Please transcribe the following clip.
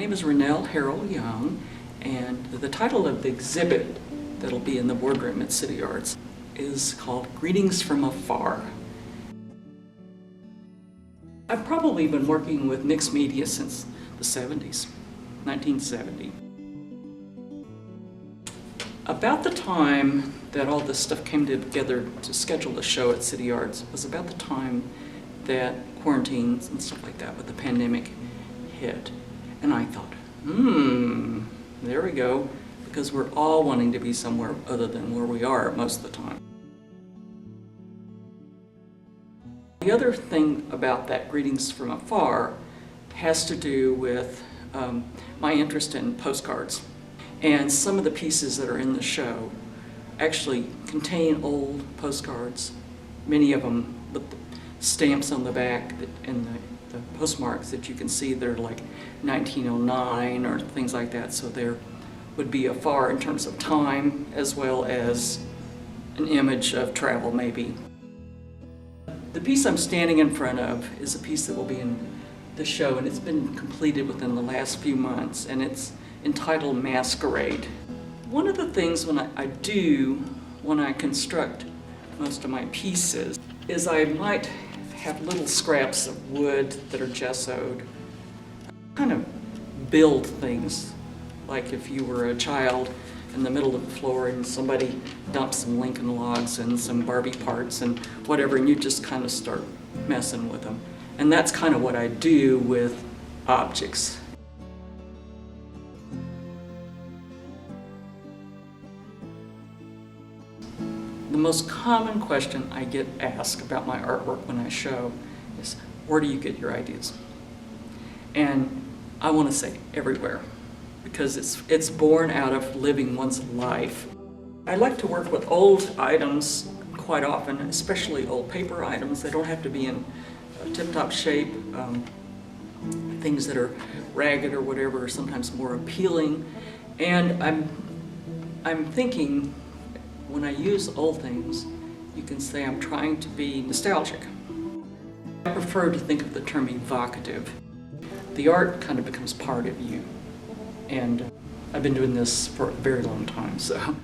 name is Ranal Harrell Young, and the title of the exhibit that'll be in the Boardroom at City Arts is called Greetings from Afar. I've probably been working with mixed media since the 70s, 1970. About the time that all this stuff came together to schedule the show at City Arts was about the time that quarantines and stuff like that with the pandemic hit. And I thought, there we go, because we're all wanting to be somewhere other than where we are most of the time. The other thing about that Greetings from Afar has to do with my interest in postcards. And some of the pieces that are in the show actually contain old postcards, many of them with the stamps on the back and the postmarks that you can see. They're like 1909 or things like that, so there would be afar in terms of time as well as an image of travel maybe. The piece I'm standing in front of is a piece that will be in the show, and it's been completed within the last few months, and it's entitled Masquerade. One of the things when I construct most of my pieces is I might have little scraps of wood that are gessoed. Kind of build things, like if you were a child in the middle of the floor and somebody dumped some Lincoln logs and some Barbie parts and whatever, and you just kind of start messing with them. And that's kind of what I do with objects. The most common question I get asked about my artwork when I show is, where do you get your ideas? And I want to say everywhere, because it's born out of living one's life. I like to work with old items quite often, especially old paper items. They don't have to be in tip-top shape. Things that are ragged or whatever are sometimes more appealing. And I'm thinking, when I use old things, you can say I'm trying to be nostalgic. I prefer to think of the term evocative. The art kind of becomes part of you. And I've been doing this for a very long time, so.